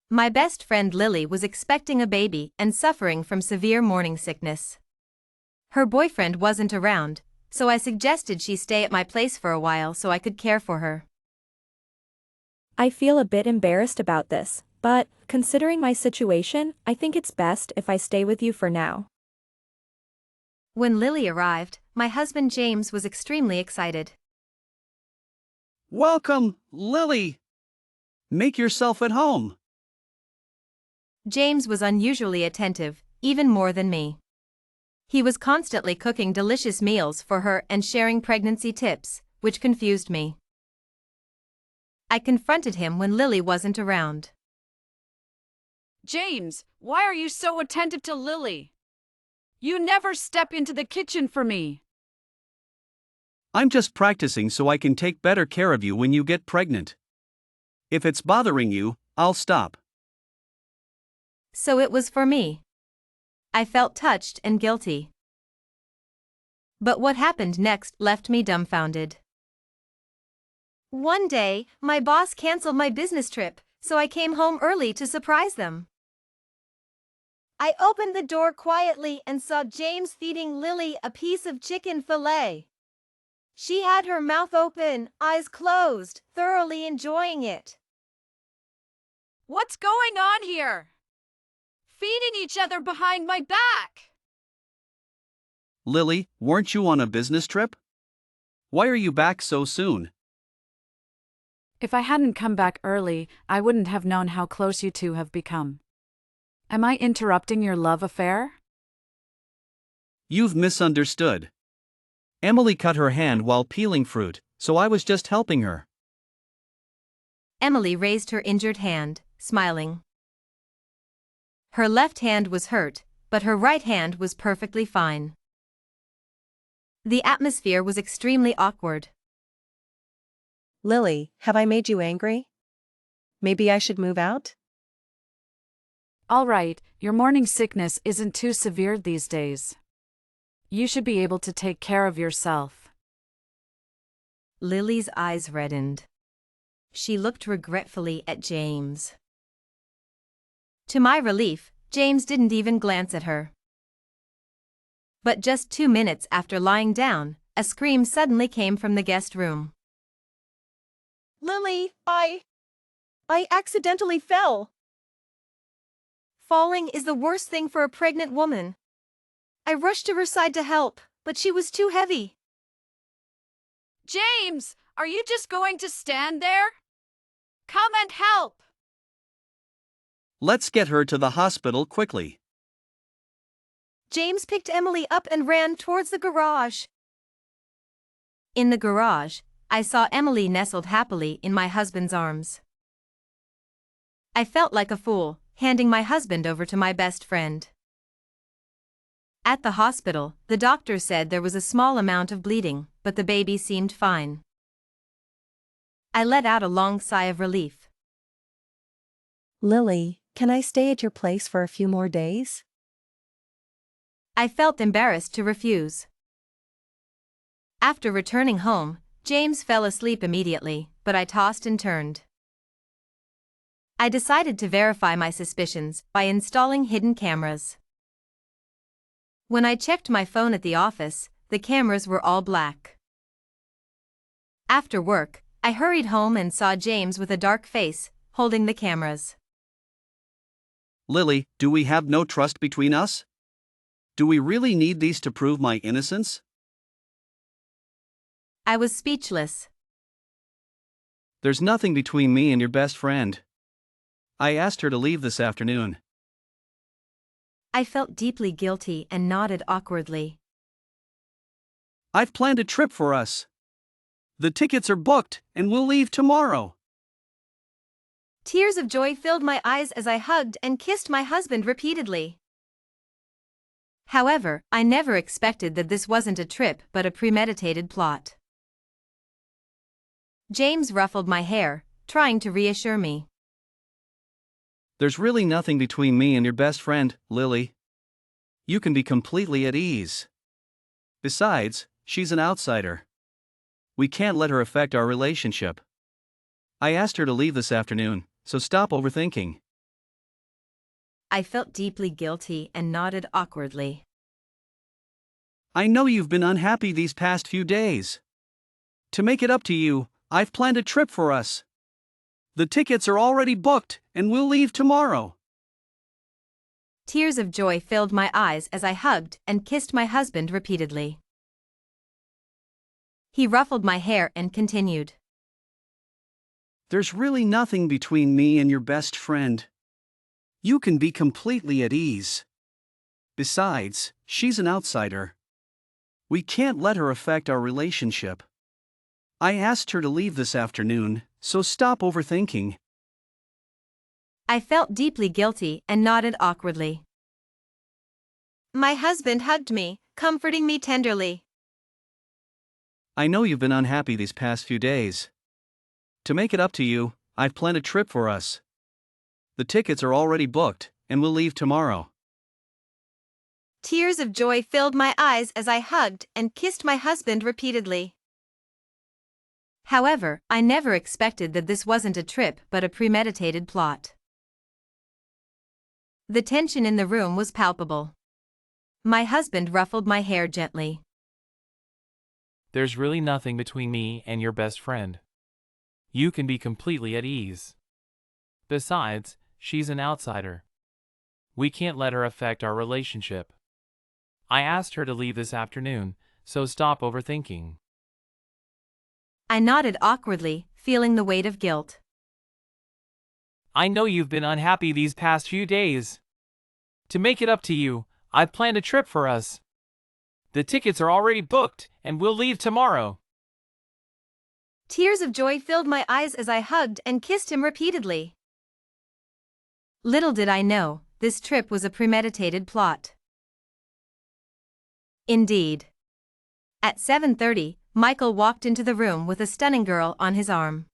My best friend Lily was expecting a baby and suffering from severe morning sickness. Her boyfriend wasn't around, so I suggested she stay at my place for a while so I could care for her. I feel a bit embarrassed about this, but, considering my situation, I think it's best if I stay with you for now. When Lily arrived, my husband James was extremely excited. Welcome, Lily. Make yourself at home. James was unusually attentive, even more than me. He was constantly cooking delicious meals for her and sharing pregnancy tips, which confused me. I confronted him when Lily wasn't around. James, why are you so attentive to Lily? You never step into the kitchen for me. I'm just practicing so I can take better care of you when you get pregnant. If it's bothering you, I'll stop. So it was for me. I felt touched and guilty. But what happened next left me dumbfounded. One day, my boss canceled my business trip, so I came home early to surprise them. I opened the door quietly and saw James feeding Lily a piece of chicken fillet. She had her mouth open, eyes closed, thoroughly enjoying it. What's going on here? Feeding each other behind my back. Lily, weren't you on a business trip? Why are you back so soon? If I hadn't come back early, I wouldn't have known how close you two have become. Am I interrupting your love affair? You've misunderstood. Emily cut her hand while peeling fruit, so I was just helping her. Emily raised her injured hand, smiling. Her left hand was hurt, but her right hand was perfectly fine. The atmosphere was extremely awkward. Lily, have I made you angry? Maybe I should move out? All right, your morning sickness isn't too severe these days. You should be able to take care of yourself. Lily's eyes reddened. She looked regretfully at James. To my relief, James didn't even glance at her. But just 2 minutes after lying down, a scream suddenly came from the guest room. Lily, I accidentally fell. Falling is the worst thing for a pregnant woman. I rushed to her side to help, but she was too heavy. James, are you just going to stand there? Come and help. Let's get her to the hospital quickly. James picked Emily up and ran towards the garage. In the garage, I saw Emily nestled happily in my husband's arms. I felt like a fool, handing my husband over to my best friend. At the hospital, the doctor said there was a small amount of bleeding, but the baby seemed fine. I let out a long sigh of relief. Lily, can I stay at your place for a few more days? I felt embarrassed to refuse. After returning home, James fell asleep immediately, but I tossed and turned. I decided to verify my suspicions by installing hidden cameras. When I checked my phone at the office, the cameras were all black. After work, I hurried home and saw James with a dark face, holding the cameras. Lily, do we have no trust between us? Do we really need these to prove my innocence? I was speechless. There's nothing between me and your best friend. I asked her to leave this afternoon. I felt deeply guilty and nodded awkwardly. I've planned a trip for us. The tickets are booked, and we'll leave tomorrow. Tears of joy filled my eyes as I hugged and kissed my husband repeatedly. However, I never expected that this wasn't a trip but a premeditated plot. James ruffled my hair, trying to reassure me. There's really nothing between me and your best friend, Lily. You can be completely at ease. Besides, she's an outsider. We can't let her affect our relationship. I asked her to leave this afternoon, so stop overthinking. I felt deeply guilty and nodded awkwardly. I know you've been unhappy these past few days. To make it up to you, I've planned a trip for us. The tickets are already booked, and we'll leave tomorrow. Tears of joy filled my eyes as I hugged and kissed my husband repeatedly. He ruffled my hair and continued. There's really nothing between me and your best friend. You can be completely at ease. Besides, she's an outsider. We can't let her affect our relationship. I asked her to leave this afternoon, so stop overthinking. I felt deeply guilty and nodded awkwardly. My husband hugged me, comforting me tenderly. I know you've been unhappy these past few days. To make it up to you, I've planned a trip for us. The tickets are already booked, and we'll leave tomorrow. Tears of joy filled my eyes as I hugged and kissed my husband repeatedly. However, I never expected that this wasn't a trip but a premeditated plot. The tension in the room was palpable. My husband ruffled my hair gently. There's really nothing between me and your best friend. You can be completely at ease. Besides, she's an outsider. We can't let her affect our relationship. I asked her to leave this afternoon, so stop overthinking. I nodded awkwardly, feeling the weight of guilt. I know you've been unhappy these past few days. To make it up to you, I've planned a trip for us. The tickets are already booked, and we'll leave tomorrow. Tears of joy filled my eyes as I hugged and kissed him repeatedly. Little did I know, this trip was a premeditated plot. Indeed. At 7:30, Michael walked into the room with a stunning girl on his arm.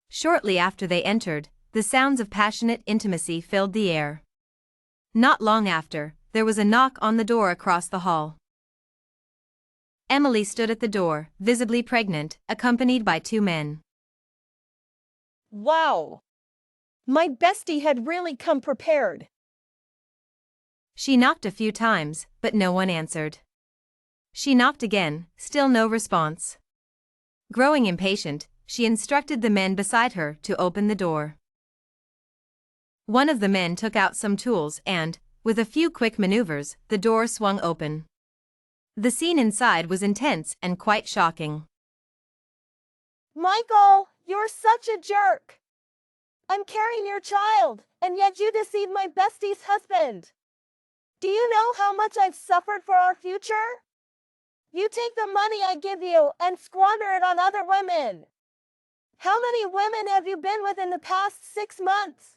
Shortly after they entered, the sounds of passionate intimacy filled the air. Not long after, there was a knock on the door across the hall. Emily stood at the door, visibly pregnant, accompanied by two men. Wow! My bestie had really come prepared. She knocked a few times, but no one answered. She knocked again, still no response. Growing impatient, she instructed the men beside her to open the door. One of the men took out some tools and, with a few quick maneuvers, the door swung open. The scene inside was intense and quite shocking. Michael, you're such a jerk. I'm carrying your child, and yet you deceived my bestie's husband. Do you know how much I've suffered for our future? You take the money I give you and squander it on other women. How many women have you been with in the past 6 months?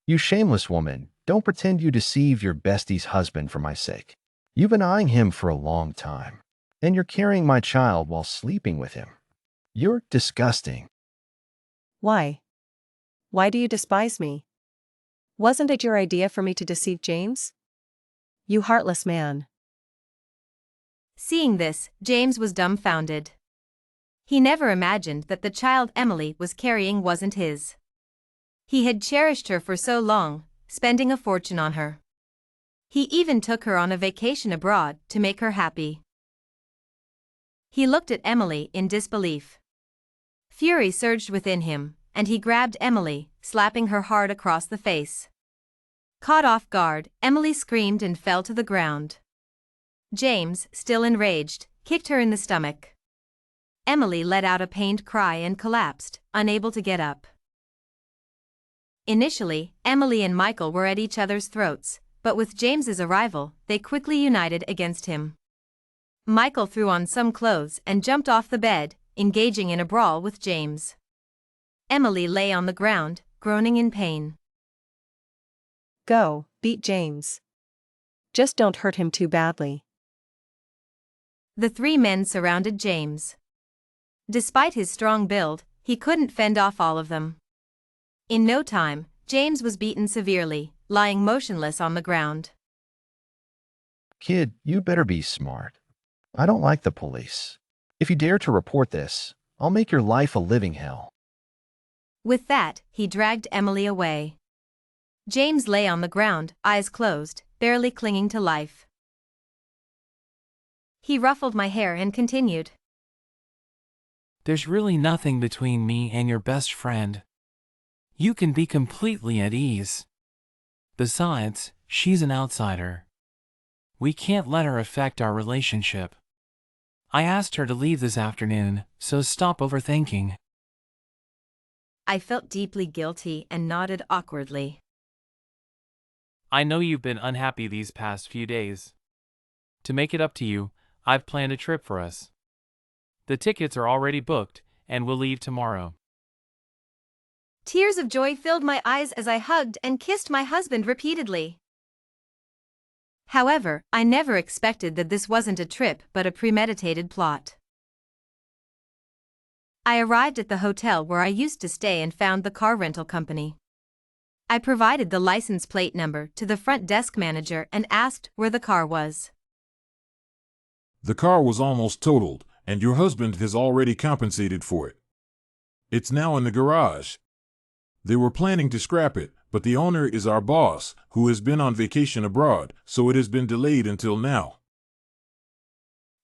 You shameless woman, don't pretend you deceived your bestie's husband for my sake. You've been eyeing him for a long time, and you're carrying my child while sleeping with him. You're disgusting. Why? Why do you despise me? Wasn't it your idea for me to deceive James? You heartless man. Seeing this, James was dumbfounded. He never imagined that the child Emily was carrying wasn't his. He had cherished her for so long, spending a fortune on her. He even took her on a vacation abroad to make her happy. He looked at Emily in disbelief. Fury surged within him, and he grabbed Emily, slapping her hard across the face. Caught off guard, Emily screamed and fell to the ground. James, still enraged, kicked her in the stomach. Emily let out a pained cry and collapsed, unable to get up. Initially, Emily and Michael were at each other's throats, but with James's arrival, they quickly united against him. Michael threw on some clothes and jumped off the bed, engaging in a brawl with James. Emily lay on the ground, groaning in pain. Go, beat James. Just don't hurt him too badly. The three men surrounded James. Despite his strong build, he couldn't fend off all of them. In no time, James was beaten severely, lying motionless on the ground. Kid, you better be smart. I don't like the police. If you dare to report this, I'll make your life a living hell. With that, he dragged Emily away. James lay on the ground, eyes closed, barely clinging to life. He ruffled my hair and continued. There's really nothing between me and your best friend. You can be completely at ease. Besides, she's an outsider. We can't let her affect our relationship. I asked her to leave this afternoon, so stop overthinking. I felt deeply guilty and nodded awkwardly. I know you've been unhappy these past few days. To make it up to you, I've planned a trip for us. The tickets are already booked, and we'll leave tomorrow. Tears of joy filled my eyes as I hugged and kissed my husband repeatedly. However, I never expected that this wasn't a trip but a premeditated plot. I arrived at the hotel where I used to stay and found the car rental company. I provided the license plate number to the front desk manager and asked where the car was. The car was almost totaled, and your husband has already compensated for it. It's now in the garage. They were planning to scrap it, but the owner is our boss, who has been on vacation abroad, so it has been delayed until now.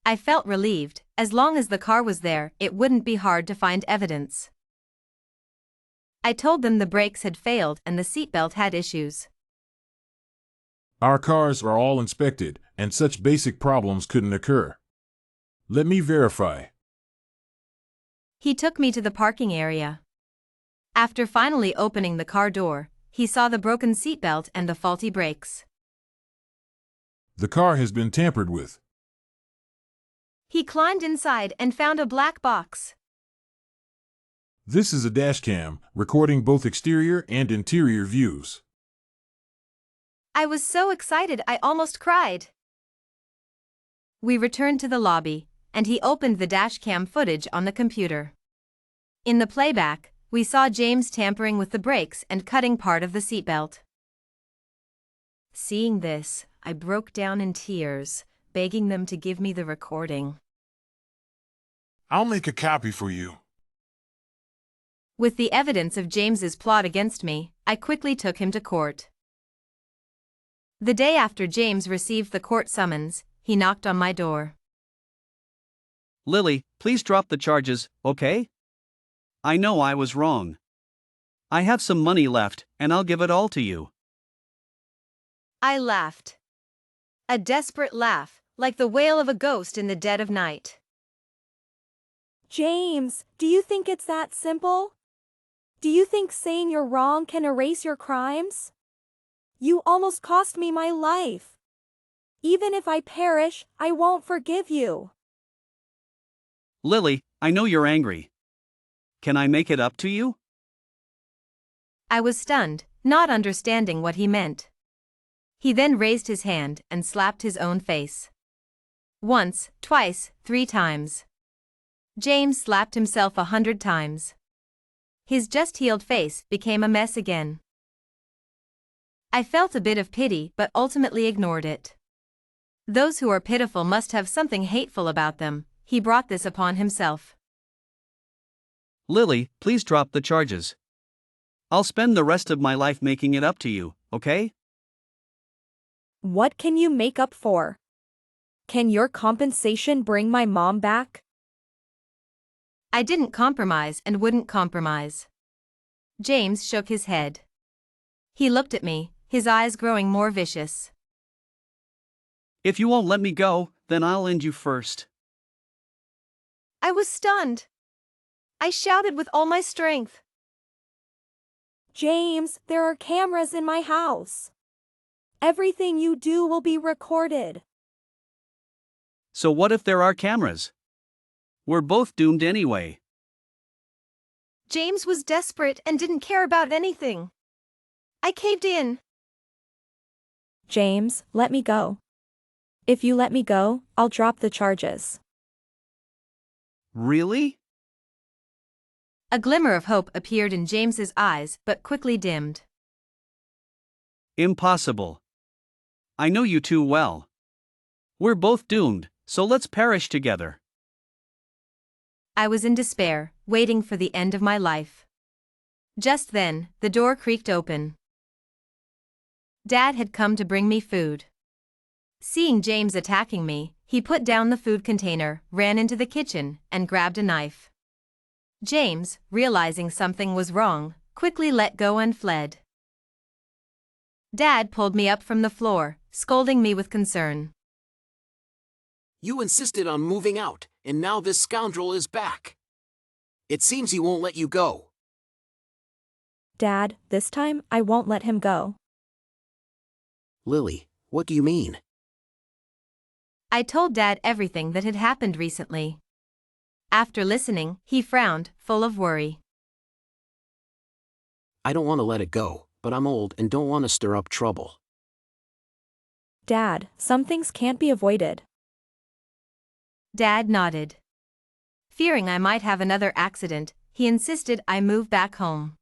I felt relieved. As long as the car was there, it wouldn't be hard to find evidence. I told them the brakes had failed and the seatbelt had issues. Our cars are all inspected, and such basic problems couldn't occur. Let me verify. He took me to the parking area. After finally opening the car door, he saw the broken seatbelt and the faulty brakes. The car has been tampered with. He climbed inside and found a black box. This is a dashcam, recording both exterior and interior views. I was so excited I almost cried. We returned to the lobby, and he opened the dashcam footage on the computer. In the playback, we saw James tampering with the brakes and cutting part of the seatbelt. Seeing this, I broke down in tears, begging them to give me the recording. I'll make a copy for you. With the evidence of James's plot against me, I quickly took him to court. The day after James received the court summons, he knocked on my door. Lily, please drop the charges, okay? I know I was wrong. I have some money left, and I'll give it all to you. I laughed. A desperate laugh, like the wail of a ghost in the dead of night. James, do you think it's that simple? Do you think saying you're wrong can erase your crimes? You almost cost me my life. Even if I perish, I won't forgive you. Lily, I know you're angry. Can I make it up to you? I was stunned, not understanding what he meant. He then raised his hand and slapped his own face. Once, twice, 3 times. James slapped himself 100 times. His just-healed face became a mess again. I felt a bit of pity but ultimately ignored it. Those who are pitiful must have something hateful about them. He brought this upon himself. Lily, please drop the charges. I'll spend the rest of my life making it up to you, okay? What can you make up for? Can your compensation bring my mom back? I didn't compromise and wouldn't compromise. James shook his head. He looked at me, his eyes growing more vicious. If you won't let me go, then I'll end you first. I was stunned. I shouted with all my strength. James, there are cameras in my house. Everything you do will be recorded. So what if there are cameras? We're both doomed anyway. James was desperate and didn't care about anything. I caved in. James, let me go. If you let me go, I'll drop the charges. Really? A glimmer of hope appeared in James's eyes but quickly dimmed. Impossible. I know you too well. We're both doomed, so let's perish together. I was in despair, waiting for the end of my life. Just then, the door creaked open. Dad had come to bring me food. Seeing James attacking me, he put down the food container, ran into the kitchen, and grabbed a knife. James, realizing something was wrong, quickly let go and fled. Dad pulled me up from the floor, scolding me with concern. You insisted on moving out, and now this scoundrel is back. It seems he won't let you go. Dad, this time I won't let him go. Lily, what do you mean? I told Dad everything that had happened recently. After listening, he frowned, full of worry. I don't want to let it go, but I'm old and don't want to stir up trouble. Dad, some things can't be avoided. Dad nodded. Fearing I might have another accident, he insisted I move back home.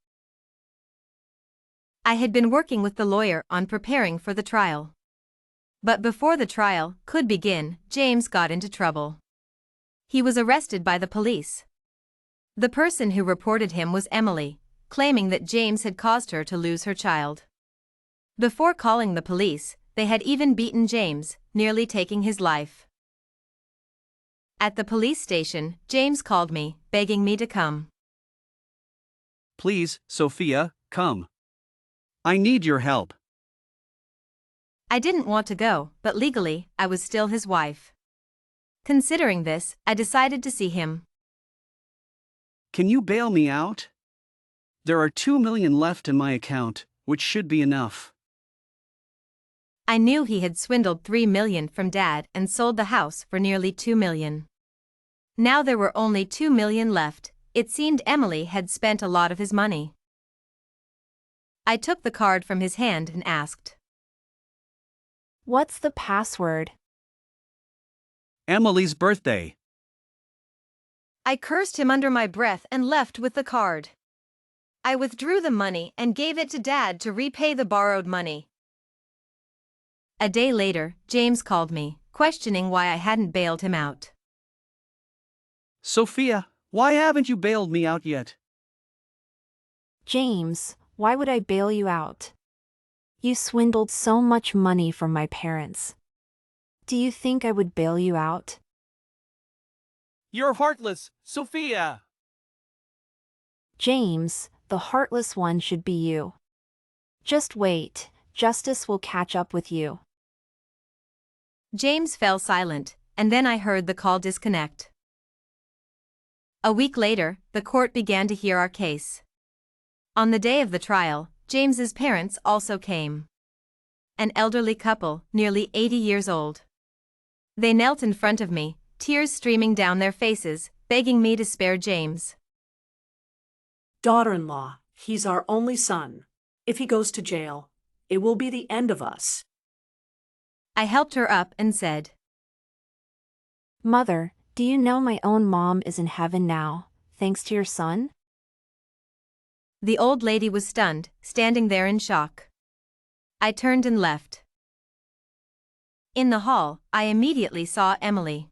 I had been working with the lawyer on preparing for the trial. But before the trial could begin, James got into trouble. He was arrested by the police. The person who reported him was Emily, claiming that James had caused her to lose her child. Before calling the police, they had even beaten James, nearly taking his life. At the police station, James called me, begging me to come. Please, Sophia, come. I need your help. I didn't want to go, but legally, I was still his wife. Considering this, I decided to see him. Can you bail me out? There are 2 million left in my account, which should be enough. I knew he had swindled 3 million from Dad and sold the house for nearly 2 million. Now there were only 2 million left. It seemed Emily had spent a lot of his money. I took the card from his hand and asked, What's the password? Emily's birthday. I cursed him under my breath and left with the card. I withdrew the money and gave it to Dad to repay the borrowed money. A day later, James called me, questioning why I hadn't bailed him out. Sophia, why haven't you bailed me out yet? James, why would I bail you out? You swindled so much money from my parents. Do you think I would bail you out? You're heartless, Sophia. James, the heartless one should be you. Just wait, justice will catch up with you. James fell silent, and then I heard the call disconnect. A week later, the court began to hear our case. On the day of the trial, James's parents also came. An elderly couple, nearly 80 years old. They knelt in front of me, tears streaming down their faces, begging me to spare James. Daughter-in-law, he's our only son. If he goes to jail, it will be the end of us. I helped her up and said, Mother, do you know my own mom is in heaven now, thanks to your son? The old lady was stunned, standing there in shock. I turned and left. In the hall, I immediately saw Emily.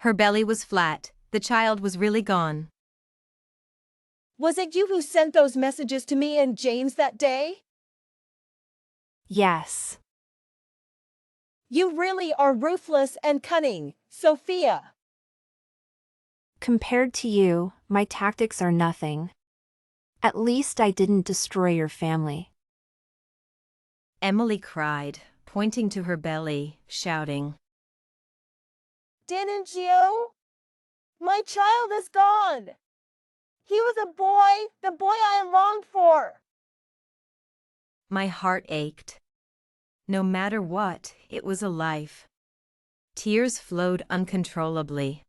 Her belly was flat, the child was really gone. Was it you who sent those messages to me and James that day? Yes. You really are ruthless and cunning, Sophia. Compared to you, my tactics are nothing. At least I didn't destroy your family. Emily cried, pointing to her belly, shouting, Didn't you? My child is gone. He was a boy, the boy I longed for. My heart ached. No matter what, it was a life. Tears flowed uncontrollably.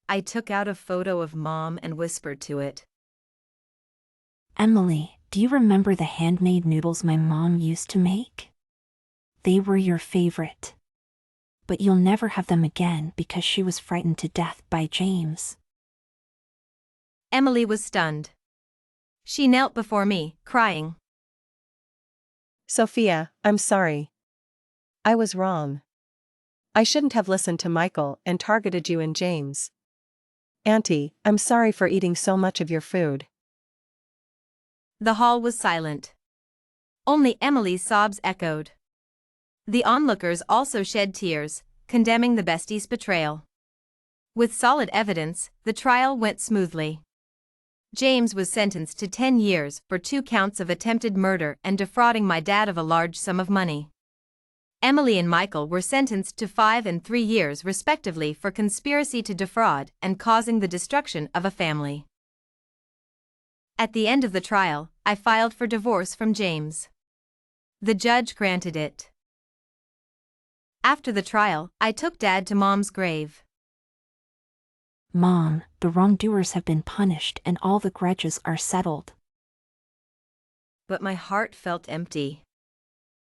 I took out a photo of Mom and whispered to it. Emily, do you remember the handmade noodles my mom used to make? They were your favorite. But you'll never have them again because she was frightened to death by James. Emily was stunned. She knelt before me, crying. Sophia, I'm sorry. I was wrong. I shouldn't have listened to Michael and targeted you and James. Auntie, I'm sorry for eating so much of your food. The hall was silent. Only Emily's sobs echoed. The onlookers also shed tears, condemning the bestie's betrayal. With solid evidence, the trial went smoothly. James was sentenced to 10 years for 2 counts of attempted murder and defrauding my dad of a large sum of money. Emily and Michael were sentenced to 5 and 3 years respectively for conspiracy to defraud and causing the destruction of a family. At the end of the trial, I filed for divorce from James. The judge granted it. After the trial, I took Dad to Mom's grave. Mom, the wrongdoers have been punished and all the grudges are settled. But my heart felt empty.